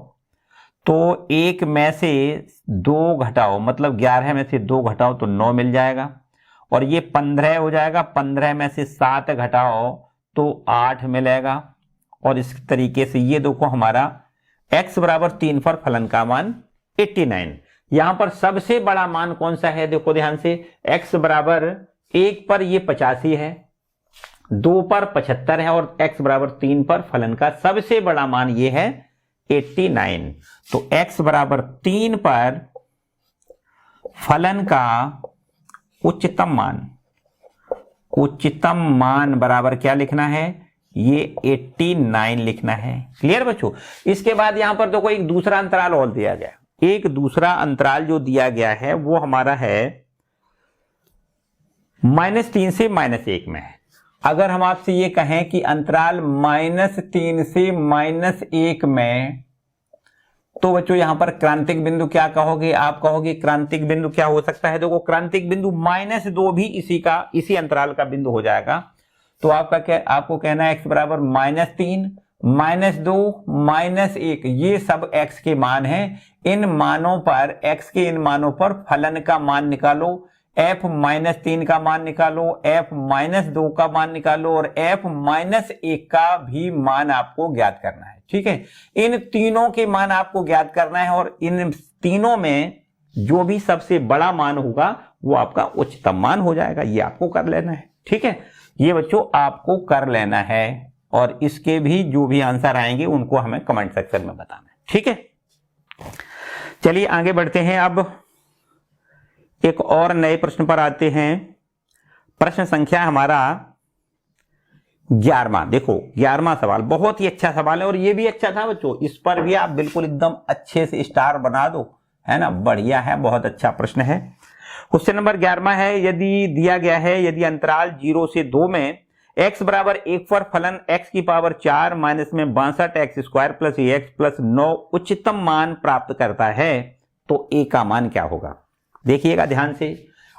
तो 1 में से 2 घटाओ, मतलब 11 में से 2 घटाओ तो 9 मिल जाएगा, और ये 15 हो जाएगा, 15 में से 7 घटाओ तो 8 मिलेगा। और इस तरीके से ये देखो हमारा x बराबर 3 पर फलन का मान 89। यहां पर सबसे बड़ा मान कौन सा है, देखो ध्यान से, x बराबर 1 पर ये 85 है, 2 पर 75 है, और x बराबर 3 पर फलन का सबसे बड़ा मान ये है 89। तो x बराबर 3 पर फलन का उच्चतम मान बराबर क्या लिखना है, ये 89 लिखना है। क्लियर बच्चों। इसके बाद यहां पर तो कोई एक दूसरा अंतराल और दिया गया, एक दूसरा अंतराल जो दिया गया है वो हमारा है -3 से -1 में है। अगर हम आपसे ये कहें कि अंतराल -3 से -1 में, तो बच्चों यहां पर क्रांतिक बिंदु क्या कहोगे, आप कहोगे क्रांतिक बिंदु क्या हो सकता है, देखो क्रांतिक बिंदु -2 भी इसी अंतराल का बिंदु हो जाएगा। तो आपको कहना है x बराबर -3, -2, -1, ये सब x के मान हैं। इन मानों पर, x के इन मानों पर फलन का मान निकालो, f-3 का मान निकालो, f-2 का मान निकालो, और f-1 का भी मान आपको ज्ञात करना है। ठीक है, इन तीनों के मान आपको ज्ञात करना है, और इन तीनों में जो भी सबसे बड़ा मान होगा वो आपका उच्चतम मान हो जाएगा। ये आपको कर लेना है। ठीक है, ये बच्चों आपको कर लेना है, और इसके भी जो भी आंसर आएंगे उनको हमें कमेंट सेक्शन में बताना है। ठीक है, चलिए आगे बढ़ते हैं। अब एक और नए प्रश्न पर आते हैं। प्रश्न संख्या हमारा 11वां। देखो 11वां सवाल बहुत ही अच्छा सवाल है, और ये भी अच्छा था बच्चों, इस पर भी आप बिल्कुल एकदम अच्छे से स्टार बना दो, है ना, बढ़िया है, बहुत अच्छा प्रश्न है। क्वेश्चन नंबर 11वां है, यदि दिया गया है, यदि अंतराल 0 से 2 में x बराबर 1 पर फलन x की पावर 4 माइनस में 62x² प्लस ax प्लस 9 उच्चतम मान प्राप्त करता है, तो a का मान क्या होगा। देखिएगा ध्यान से,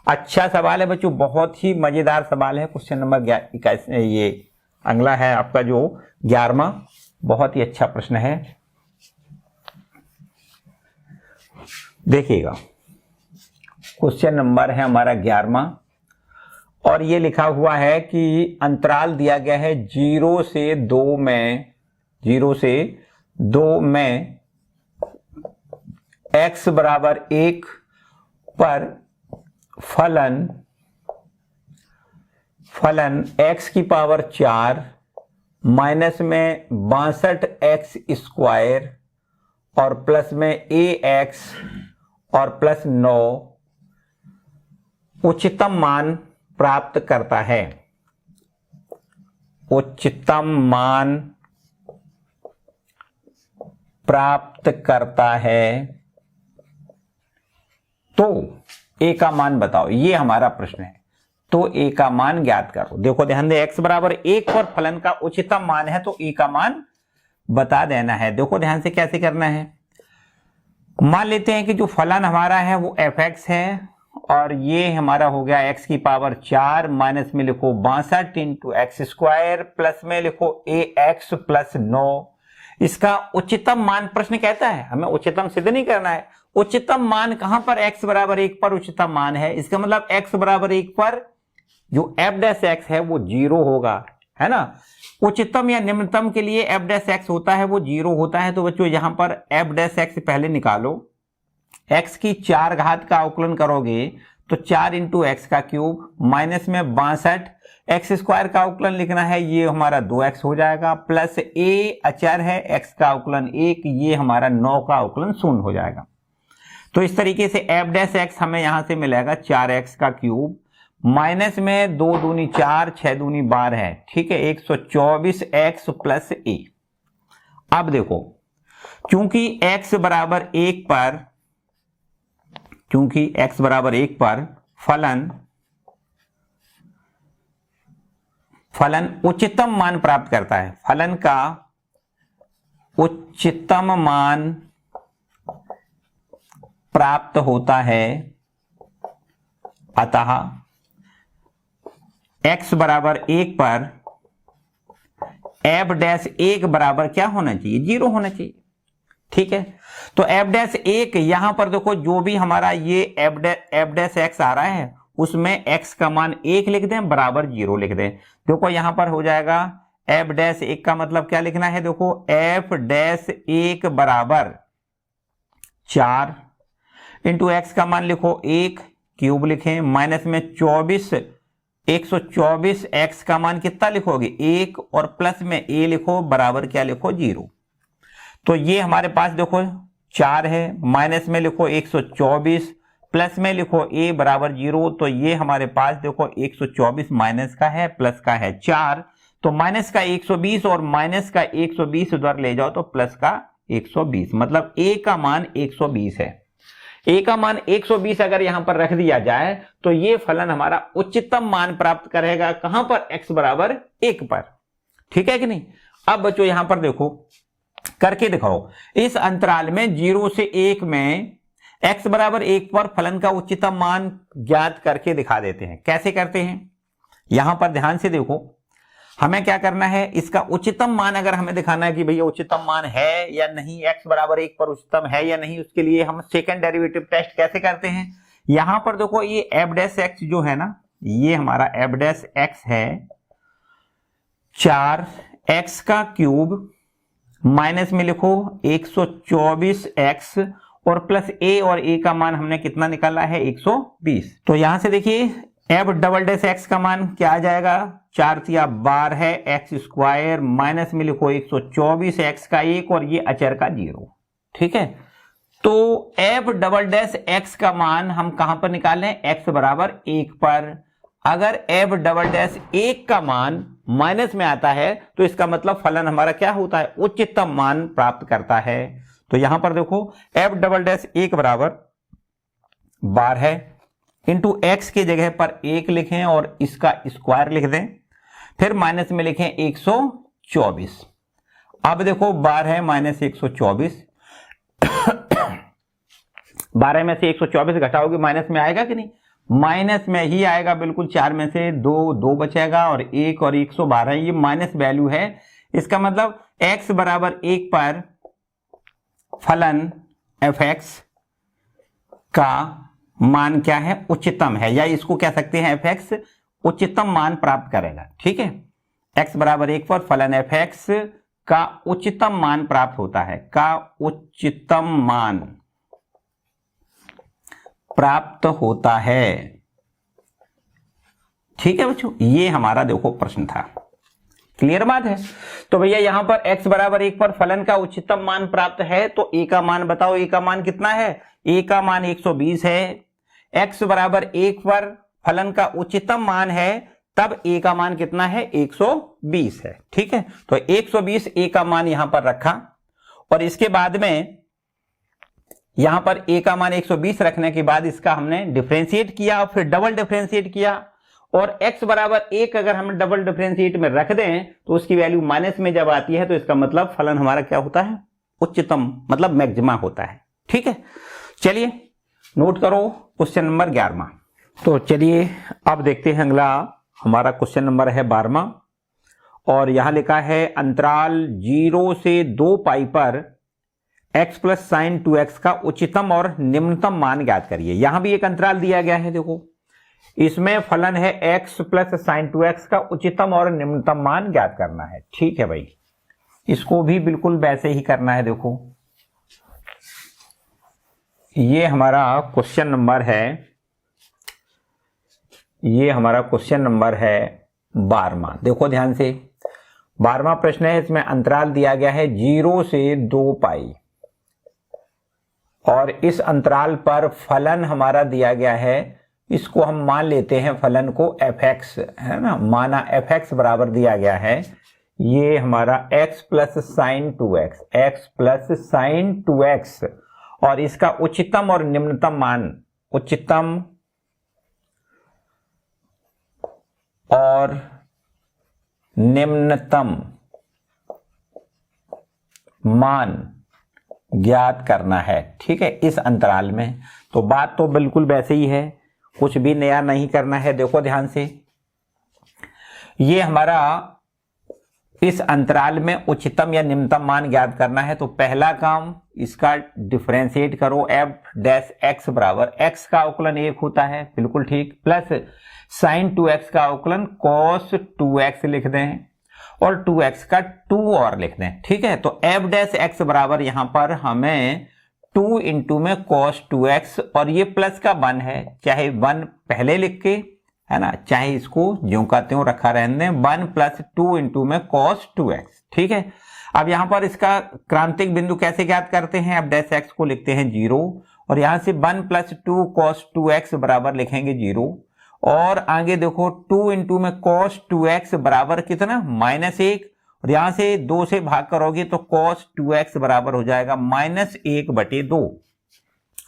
अच्छा सवाल है बच्चों, बहुत ही मजेदार सवाल है। क्वेश्चन नंबर 21, ये अगला है आपका जो 11वां, बहुत ही अच्छा प्रश्न है। देखिएगा क्वेश्चन नंबर है हमारा 11वां, और ये लिखा हुआ है कि अंतराल दिया गया है 0 से 2 में, 0 से 2 में x बराबर 1 पर फलन x की पावर 4 माइनस में 62x² और प्लस में ax और प्लस 9 उच्चतम मान प्राप्त करता है। उच्चतम मान प्राप्त करता है तो a का मान बताओ, ये हमारा प्रश्न है। तो a का मान ज्ञात करो। देखो ध्यान दे, x बराबर 1 पर फलन का उच्चतम मान है तो a का मान बता देना है। देखो ध्यान से कैसे करना है। मान लेते हैं कि जो फलन हमारा है वो fx है और ये हमारा हो गया x की पावर 4, माइनस में लिखो 62 इंटू x² प्लस में लिखो ax प्लस 9। इसका उच्चतम मान प्रश्न कहता है, हमें उच्चतम सिद्ध नहीं करना है। उच्चतम मान कहां पर, x बराबर 1 पर उच्चतम मान है। इसका मतलब x बराबर 1 पर जो f' है वो 0 होगा, है ना। उच्चतम या निम्नतम के लिए f' होता है वो 0 होता है। तो बच्चों यहां पर f' पहले निकालो। x की 4 घात का अवकलन करोगे तो 4 इंटू एक्स का क्यूब, माइनस में 62 x² का अवकलन लिखना है, ये हमारा 2x हो जाएगा, प्लस a अचर है, x का अवकलन 1, ये हमारा 9 का अवकलन 0 हो जाएगा। तो इस तरीके से f' हमें यहां से मिलेगा 4x का क्यूब, माइनस में 2 दूनी 4, 6 दूनी 12 है, ठीक है, 124x प्लस a। अब देखो, क्योंकि x बराबर 1 पर फलन उच्चतम मान प्राप्त करता है, फलन का उच्चतम मान प्राप्त होता है, अतः x बराबर 1 पर f'1 बराबर क्या होना चाहिए, 0 होना चाहिए, ठीक है। तो f'1 यहां पर देखो, जो भी हमारा ये f' आ रहा है उसमें x का मान 1 लिख दें, बराबर 0 लिख दें। देखो यहां पर हो जाएगा f'1 का मतलब क्या लिखना है, देखो f'1 बराबर 4 इंटू एक्स का मान लिखो 1 क्यूब लिखें, माइनस में 24, 124 x का मान कितना लिखोगे 1 और प्लस में a लिखो, बराबर क्या लिखो 0। तो ये हमारे पास देखो 4 है, माइनस में लिखो 124, प्लस में लिखो a बराबर 0। तो ये हमारे पास देखो 124 माइनस का है, प्लस का है 4, तो माइनस का 120 और माइनस का 120 उधर ले जाओ तो प्लस का 120, मतलब a का मान 120 है। a का मान 120 अगर यहां पर रख दिया जाए तो ये फलन हमारा उच्चतम मान प्राप्त करेगा, कहां पर, x बराबर 1 पर, ठीक है कि नहीं। अब बच्चों यहां पर देखो करके दिखाओ, इस अंतराल में 0 से 1 में x बराबर 1 पर फलन का उच्चतम मान ज्ञात करके दिखा देते हैं। कैसे करते हैं, यहां पर ध्यान से देखो, हमें क्या करना है, इसका उच्चतम मान अगर हमें दिखाना है कि भैया उच्चतम मान है या नहीं, x बराबर 1 पर उच्चतम है या नहीं, उसके लिए हम सेकंड डेरिवेटिव टेस्ट कैसे करते हैं। यहां पर देखो ये f' जो है ना, ये हमारा f' है 4x का क्यूब, माइनस में लिखो 124x और प्लस a, और a का मान हमने कितना निकाला है 120। तो यहां से देखिए f'' का मान क्या आ जाएगा, 4 तिया 12 है, x², माइनस में लिखो 124 x का 1 और ये अचर का 0, ठीक है। तो f'' का मान हम कहां पर निकालें, x बराबर 1 पर। अगर f'1 का मान माइनस में आता है तो इसका मतलब फलन हमारा क्या होता है, उच्चतम मान प्राप्त करता है। तो यहां पर देखो f'1 बराबर 12 है, इंटू एक्स की जगह पर 1 लिखें और इसका स्क्वायर लिख दें, फिर माइनस में लिखें 124। अब देखो 12 माइनस 124, 12 में से 124 घटाओगे माइनस में आएगा कि नहीं, माइनस में ही आएगा बिल्कुल। 4 में से 2 बचेगा और 1 और 112, ये माइनस वैल्यू है। इसका मतलब x बराबर 1 पर फलन f(x) का मान क्या है, उच्चतम है, या इसको कह सकते हैं f(x) उच्चतम मान प्राप्त करेगा, ठीक है। x बराबर 1 पर फलन f(x) का उच्चतम मान प्राप्त होता है, का उच्चतम मान प्राप्त होता है, ठीक है बच्चों। ये हमारा देखो प्रश्न था, क्लियर बात है। तो भैया यहां पर x बराबर 1 पर फलन का उच्चतम मान प्राप्त है, तो a का मान बताओ, a का मान कितना है, a का मान 120 है। x बराबर 1 पर फलन का उच्चतम मान है, तब a का मान कितना है, 120 है। ठीक है, तो 120 a का मान यहां पर रखा, और इसके बाद में यहां पर a का मान 120 रखने के बाद इसका हमने डिफरेंशिएट किया, फिर डबल डिफरेंशिएट किया, और x बराबर 1 अगर हम डबल डिफरेंशिएट में रख दें तो उसकी वैल्यू माइनस में जब आती है तो इसका मतलब फलन हमारा क्या होता है, उच्चतम, मतलब मैक्सिमा होता है। ठीक है, चलिए नोट करो क्वेश्चन नंबर 11। तो चलिए अब देखते हैं अगला हमारा क्वेश्चन नंबर है 12वां, और यहां लिखा है अंतराल 0 से 2 पाई पर x प्लस साइन 2x का उच्चतम और निम्नतम मान ज्ञात करिए। यहां भी एक अंतराल दिया गया है, देखो इसमें फलन है x प्लस साइन 2x का उच्चतम और निम्नतम मान ज्ञात करना है। ठीक है भाई, इसको भी बिल्कुल वैसे ही करना है। देखो ये हमारा क्वेश्चन नंबर है, ये हमारा क्वेश्चन नंबर है 12वां। देखो ध्यान से, 12वां प्रश्न है, इसमें अंतराल दिया गया है 0 से 2 पाई, और इस अंतराल पर फलन हमारा दिया गया है, इसको हम मान लेते हैं फलन को fx, है ना, माना fx बराबर दिया गया है, ये हमारा x plus sign 2x, x plus sign 2x, और इसका उच्चतम और निम्नतम मान, उच्चतम और निम्नतम मान ज्ञात करना है। ठीक है, इस अंतराल में। तो बात तो बिल्कुल वैसे ही है, कुछ भी नया नहीं करना है। देखो ध्यान से, ये हमारा इस अंतराल में उच्चतम या निम्नतम मान ज्ञात करना है। तो पहला काम इसका डिफरेंशिएट करो, f डैश x बराबर, x का अवकलन 1 होता है, बिल्कुल ठीक, प्लस साइन 2x का अवकलन cos 2x लिख दें, और 2x का 2 और लिख दें। ठीक है, तो f डैश x बराबर यहां पर हमें 2 इंटू में cos 2x, और ये प्लस का 1 है, चाहे 1 पहले लिख के, है ना, चाहे इसको ज्यों का त्यों रखा रहने दें, 1 प्लस 2 इंटू में cos 2x। ठीक है, अब यहां पर इसका क्रांतिक बिंदु कैसे ज्ञात करते हैं, अब डैश x को लिखते हैं 0, और यहां से 1 प्लस 2 cos 2x बराबर लिखेंगे 0, और आगे देखो 2 इंटू में cos 2x बराबर कितना, -1, और यहां से 2 से भाग करोगे तो cos 2x बराबर हो जाएगा -1/2।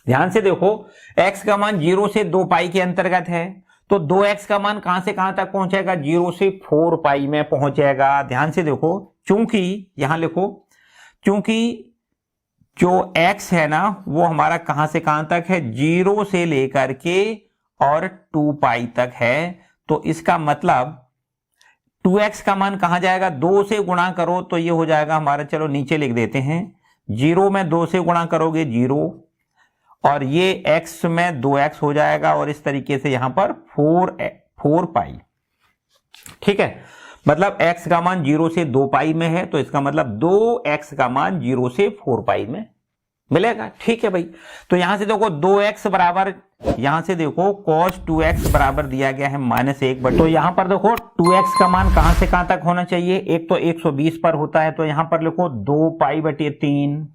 ध्यान से देखो, x का मान 0 से 2 पाई के अंतर्गत है, तो 2x का मान कहां से कहां तक पहुंचेगा, 0 से 4 पाई में पहुंचेगा। ध्यान से देखो, चूंकि यहां लिखो, चूंकि जो x है ना वो हमारा कहां से कहां तक है, 0 से लेकर के और 2 पाई तक है, तो इसका मतलब 2x का मान कहां जाएगा, 2 से गुणा करो तो ये हो जाएगा हमारा, चलो नीचे लिख देते हैं, 0 में 2 से गुणा करोगे 0, और ये x में 2x हो जाएगा, और इस तरीके से यहां पर 4 पाई। ठीक है, मतलब x का मान 0 से 2 पाई में है, तो इसका मतलब 2x का मान 0 से 4 पाई में मिलेगा। ठीक है भाई, तो यहां से देखो 2x बराबर, यहां से देखो cos 2x बराबर दिया गया है -1, तो यहां पर देखो 2x का मान कहां से कहां तक होना चाहिए, एक तो 120 पर होता है, तो यहां पर लिखो 2 पाई/3।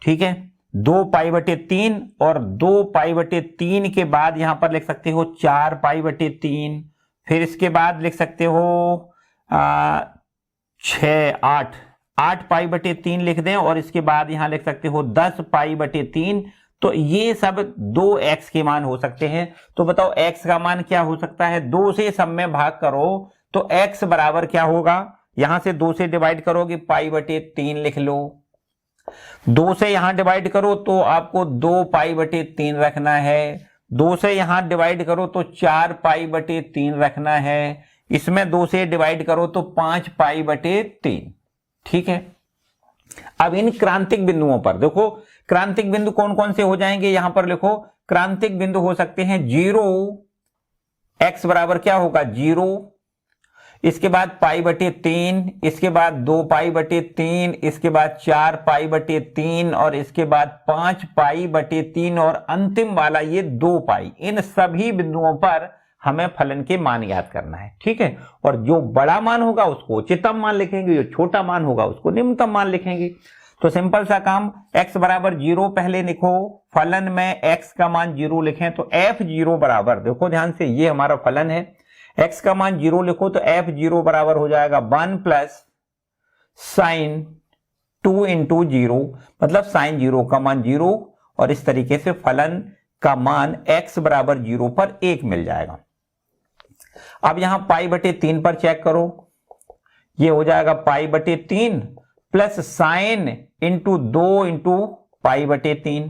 ठीक है, 2 पाई/3, और 2 पाई/3 के बाद यहां पर लिख सकते हो 4 पाई/3, फिर इसके बाद लिख सकते हो 8 पाई/3 लिख दें, और इसके बाद यहां लिख सकते हो 10 पाई/3। तो ये सब 2x के मान हो सकते हैं। तो बताओ x का मान क्या हो सकता है, 2 से सब में भाग करो तो x बराबर क्या होगा, यहां से 2 से डिवाइड करोगे पाई/3 लिख लो, 2 से यहां डिवाइड करो तो आपको 2 पाई/3 रखना है, 2 से यहां डिवाइड करो तो 4 पाई/3 रखना है, इसमें 2 से डिवाइड करो तो 5 पाई/3। ठीक है, अब इन क्रांतिक बिंदुओं पर देखो, क्रांतिक बिंदु कौन कौन से हो जाएंगे, यहां पर लिखो क्रांतिक बिंदु हो सकते हैं 0, x बराबर क्या होगा 0, इसके बाद पाई/3, इसके बाद 2 पाई/3, इसके बाद 4 पाई/3, और इसके बाद 5 पाई/3, और अंतिम वाला ये 2 पाई। इन सभी बिंदुओं पर हमें फलन के मान याद करना है, ठीक है। और जो बड़ा मान होगा उसको उच्चतम मान लिखेंगे, जो छोटा मान होगा उसको निम्नतम मान लिखेंगे। तो सिंपल सा काम, x बराबर 0 पहले लिखो, फलन में x का मान 0 लिखें तो f0 बराबर, देखो ध्यान से, ये हमारा फलन है, x का मान 0 लिखो तो f0 बराबर हो जाएगा 1 प्लस साइन 2 इंटू 0, मतलब साइन 0 का मान 0, और इस तरीके से फलन का मान x बराबर 0 पर 1 मिल जाएगा। अब यहां पाई बटे 3 पर चेक करो, ये हो जाएगा पाई बटे 3 plus sine into 2 into pi बटे 3,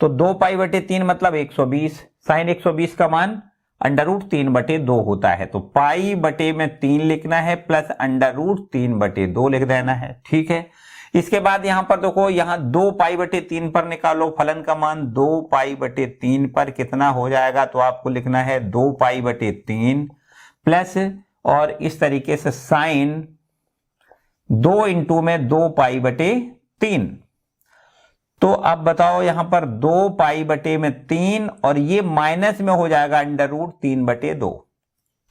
तो 2 पाई बटे 3 मतलब 120, साइन 120 का मान अंडर रूट 3 बटे 2 होता है, तो पाई बटे में 3 लिखना है प्लस अंडर रूट 3 बटे 2 लिख देना है, ठीक है। इसके बाद यहां पर देखो, यहां 2 पाई बटे 3 पर निकालो फलन का मान, 2 पाई बटे 3 पर कितना हो जाएगा, तो आपको लिखना है 2 पाई बटे 3 प्लस, और इस तरीके से साइन 2 इंटू में 2 पाई बटे 3, तो अब बताओ यहां पर 2 पाई बटे में 3 और ये माइनस में हो जाएगा अंडर रूट 3 बटे 2,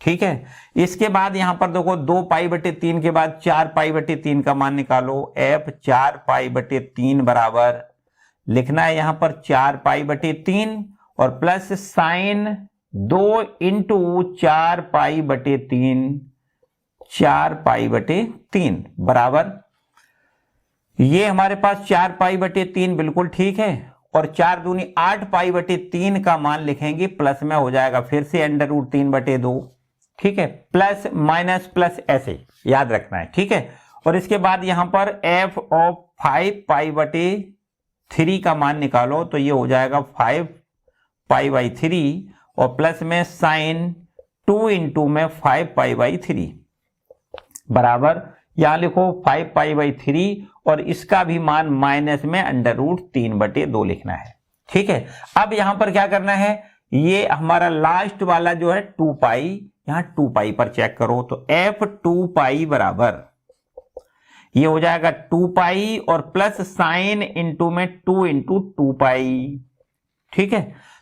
ठीक है। इसके बाद यहां पर देखो 2 पाई बटे 3 के बाद 4 पाई बटे 3 का मान निकालो, f 4 पाई बटे 3 बराबर लिखना है यहां पर 4 पाई बटे 3 और प्लस साइन 2 इंटू 4 पाई बटे 3, 4 पाई बटे 3 बराबर, ये हमारे पास 4 पाई बटे 3 बिल्कुल ठीक है, और 4 दूनी 8 पाई बटे 3 का मान लिखेंगे, प्लस में हो जाएगा फिर से अंडर रूट 3 बटे 2, ठीक है, प्लस माइनस प्लस ऐसे याद रखना है, ठीक है। और इसके बाद यहां पर f ऑफ 5 पाई बटे 3 का मान निकालो, तो ये हो जाएगा 5 पाई बाई 3 और प्लस में साइन 2 इंटू में 5 पाई बाई 3 बराबर, यहां लिखो 5 पाई बाई 3 और इसका भी मान माइनस में अंडर रूट 3 बटे 2 लिखना है, ठीक है। अब यहां पर क्या करना है, ये हमारा लास्ट वाला जो है 2 पाई, यहां 2 पाई पर चेक करो, तो f 2 पाई बराबर ये हो जाएगा 2 पाई और प्लस साइन इंटू में 2 इंटू 2 पाई, ठीक है।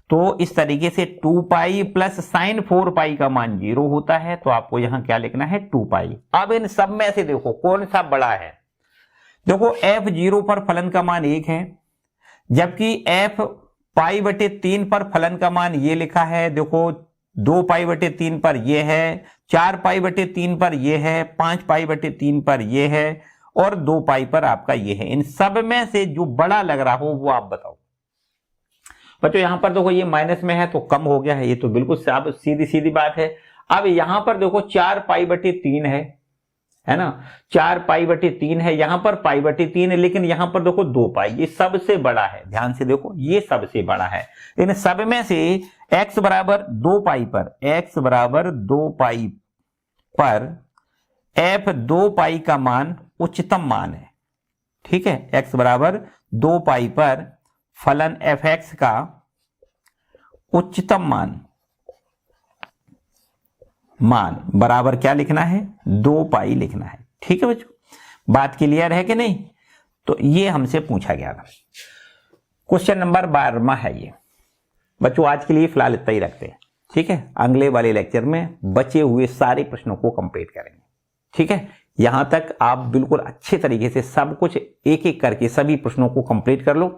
तो इस तरीके से 2 पाई प्लस साइन 4 पाई का मान 0 होता है, तो आपको यहां क्या लिखना है 2 पाई। अब इन सब में से देखो कौन सा बड़ा है, देखो f0 पर फलन का मान 1 है, जबकि f पाई बटे 3 पर फलन का मान ये लिखा है, देखो 2 पाई बटे 3 पर ये है, 4 पाई बटे 3 पर ये है, 5 पाई बटे 3 पर ये है और 2 पाई पर आपका ये है। इन सब में से जो बड़ा लग रहा हो वो आप बताओ। बच्चों यहां पर देखो ये माइनस में है तो कम हो गया है, ये तो बिल्कुल सीधी सीधी बात है। अब यहां पर देखो 4 पाई बटे 3 है ना, 4 पाई बटे 3 है, यहां पर पाई बटे 3 है, लेकिन यहां पर देखो 2 पाई, ये सबसे बड़ा है, ध्यान से देखो ये सबसे बड़ा है। इन सब में से x बराबर 2 पाई पर, x बराबर 2 पाई पर f 2 पाई का मान उच्चतम मान है, ठीक है। x बराबर 2 पाई पर फलन fx का उच्चतम मान बराबर क्या लिखना है 2 पाई लिखना है, ठीक है बच्चों। बात क्लियर है कि नहीं, तो ये हमसे पूछा गया था। क्वेश्चन नंबर 12 है ये बच्चों। आज के लिए फिलहाल इतना ही रखते हैं, ठीक है। अगले वाले लेक्चर में बचे हुए सारे प्रश्नों को कंप्लीट करेंगे, ठीक है। यहां तक आप बिल्कुल अच्छे तरीके से सब कुछ एक एक करके सभी प्रश्नों को कंप्लीट कर लो।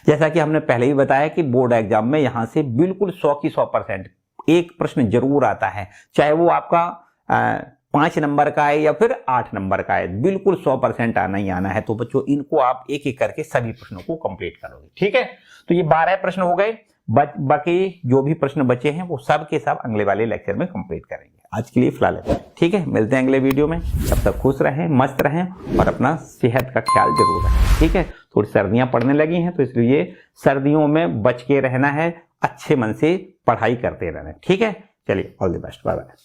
जैसा कि हमने पहले ही बताया कि बोर्ड एग्जाम में यहां से बिल्कुल 100 की 100% एक प्रश्न जरूर आता है, चाहे वो आपका 5 नंबर का है या फिर 8 नंबर का है, बिल्कुल 100% आना ही आना है। तो बच्चों इनको आप एक एक करके सभी प्रश्नों को कंप्लीट करोगे, ठीक है। तो ये 12 प्रश्न हो गए, बाकी जो भी प्रश्न बचे हैं वो सब के सब अगले वाले लेक्चर में कंप्लीट करेंगे। आज के लिए फिलहाल ठीक है, मिलते हैं अगले वीडियो में। तब तक खुश रहें, मस्त रहें और अपना सेहत का ख्याल जरूर रखें, ठीक है। थोड़ी सर्दियां पड़ने लगी हैं तो इसलिए सर्दियों में बच के रहना है, अच्छे मन से पढ़ाई करते रहना है, ठीक है। चलिए all the best, bye bye.